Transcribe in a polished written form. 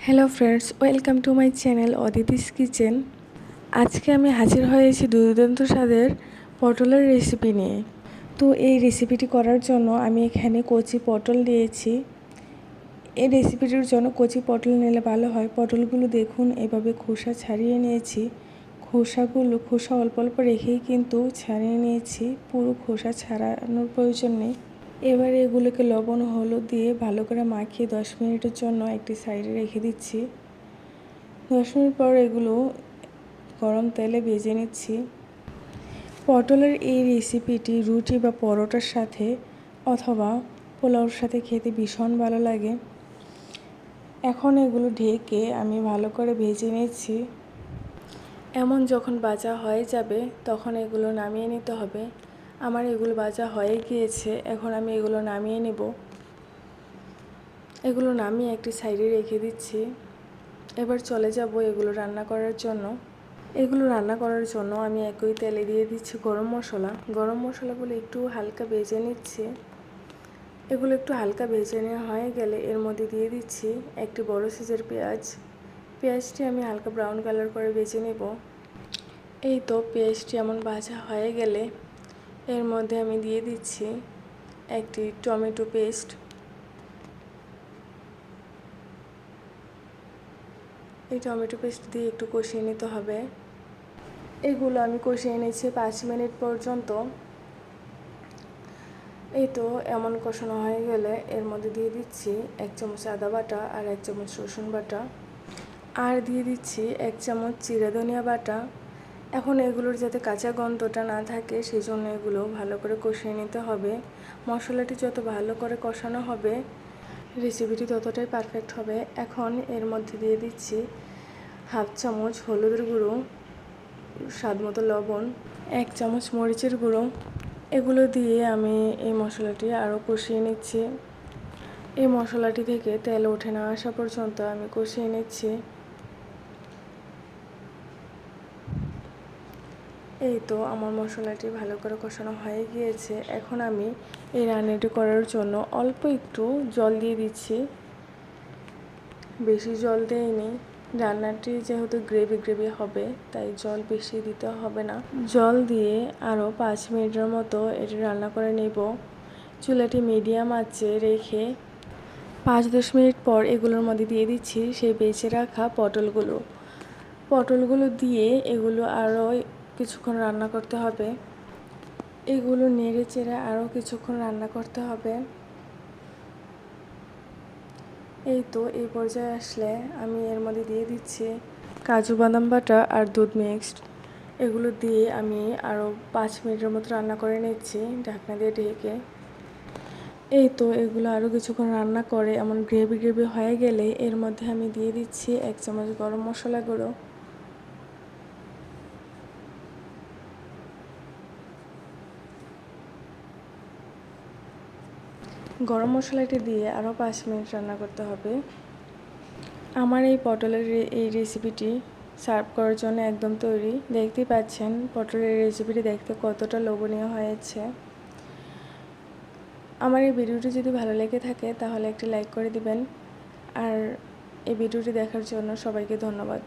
Hello friends, welcome to my channel Aditi's kitchen. আজকে আমি হাজির হয়েছি দুর্দান্ত স্বাদের পটলের রেসিপি নিয়ে। তো এই রেসিপিটি করার জন্য আমি এখানে কচি পটল নিয়েছি। এই রেসিপিটির জন্য কচি পটল নিলে ভালো হয়। পটলগুলো দেখুন এভাবে খোসা ছাড়িয়ে নিয়েছি। খোসা অল্প অল্প রেখেই কিন্তু ছাড়িয়ে নিয়েছি, পুরো খোসা ছাড়ানোর প্রয়োজন নেই। এবার এগুলোকে লবণ হলুদ দিয়ে ভালো করে মাখিয়ে 10 মিনিটের জন্য একটি সাইডে রেখে দিচ্ছি। 10 মিনিট পর এগুলো গরম তেলে ভেজে নিচ্ছি। পটলের এই রেসিপিটি রুটি বা পরোটার সাথে অথবা পোলাওর সাথে খেতে ভীষণ ভালো লাগে। এখন এগুলো ঢেকে আমি ভালো করে ভেজে নিচ্ছি। এমন যখন ভাজা হয়ে যাবে তখন এগুলো নামিয়ে নিতে হবে। আমার এগুলো ভাজা হয়ে গিয়েছে, এখন আমি এগুলো নামিয়ে নেব। এগুলো নামিয়ে একটি সাইডে রেখে দিচ্ছি। এবার চলে যাব এগুলো রান্না করার জন্য। এগুলো রান্না করার জন্য আমি একই তেলে দিয়ে দিচ্ছি গরম মশলা। গরম মশলাগুলো একটু হালকা ভেজে নিচ্ছি। এগুলো একটু হালকা ভেজে নেওয়া হয়ে গেলে এর মধ্যে দিয়ে দিচ্ছি একটি বড় সাইজের পেঁয়াজ। পেঁয়াজটি আমি হালকা ব্রাউন কালার করে ভেজে নেব। এই তো পেঁয়াজটি এমন ভাজা হয়ে গেলে এর মধ্যে আমি দিয়ে দিচ্ছি একটি টমেটো পেস্ট। এই টমেটো পেস্ট দিয়ে একটু কষিয়ে নিতে হবে। এগুলো আমি কষিয়ে নিয়েছি 5 মিনিট পর্যন্ত। এই তো এমন কষানো হয়ে গেলে এর মধ্যে দিয়ে দিচ্ছি 1 চামচ আদা বাটা আর 1 চামচ রসুন বাটা, আর দিয়ে দিচ্ছি 1 চামচ জিরা ধনিয়া বাটা। এখন এগুলোর যাতে কাঁচা গন্ধটা না থাকে সেই জন্য এগুলো ভালো করে কষিয়ে নিতে হবে। মশলাটি যত ভালো করে কষানো হবে রেসিপিটি ততটাই পারফেক্ট হবে। এখন এর মধ্যে দিয়ে দিচ্ছি 1/2 চামচ হলুদের গুঁড়ো, স্বাদ মতো লবণ, 1 চামচ মরিচের গুঁড়ো। এগুলো দিয়ে আমি এই মশলাটি আরও কষিয়ে নিচ্ছি। এই মশলাটি থেকে তেল উঠে না আসা পর্যন্ত আমি কষিয়ে নিচ্ছি। এই তো আমার মশলাটি ভালো করে কষানো হয়ে গিয়েছে। এখন আমি এই রান্নাটি করার জন্য অল্প একটু জল দিয়ে দিচ্ছি, বেশি জল দেইনি। রান্নাটি যেহেতু গ্রেভি হবে তাই জল বেশি দিতে হবে না। জল দিয়ে আরও 5 মিনিটের মতো এটি রান্না করে নেব। চুলাটি মিডিয়াম আঁচে রেখে 5-10 মিনিট পর এগুলোর মধ্যে দিয়ে দিচ্ছি সেই বেঁচে রাখা পটলগুলো দিয়ে এগুলো আরও কিছুক্ষণ রান্না করতে হবে। এগুলো নেড়ে চেড়ে আরও কিছুক্ষণ রান্না করতে হবে। এই তো এই পর্যায়ে আসলে আমি এর মধ্যে দিয়ে দিচ্ছি কাজু বাদাম বাটা আর দুধ মিক্সড। এগুলো দিয়ে আমি আরও 5 মিনিটের মতো রান্না করে নিচ্ছি ঢাকনা দিয়ে ঢেকে। এই তো এগুলো আরও কিছুক্ষণ রান্না করে এমন গ্রেভি হয়ে গেলে এর মধ্যে আমি দিয়ে দিচ্ছি 1 চামচ গরম মশলা গুঁড়ো। গরম মশলাটি দিয়ে আরও 5 মিনিট রান্না করতে হবে। আমার এই পটলের এই রেসিপিটি সার্ভ করার জন্য একদম তৈরি। দেখতেই পাচ্ছেন পটলের রেসিপিটি দেখতে কতটা লোভনীয় হয়েছে। আমার এই ভিডিওটি যদি ভালো লেগে থাকে তাহলে একটি লাইক করে দিবেন। আর এই ভিডিওটি দেখার জন্য সবাইকে ধন্যবাদ।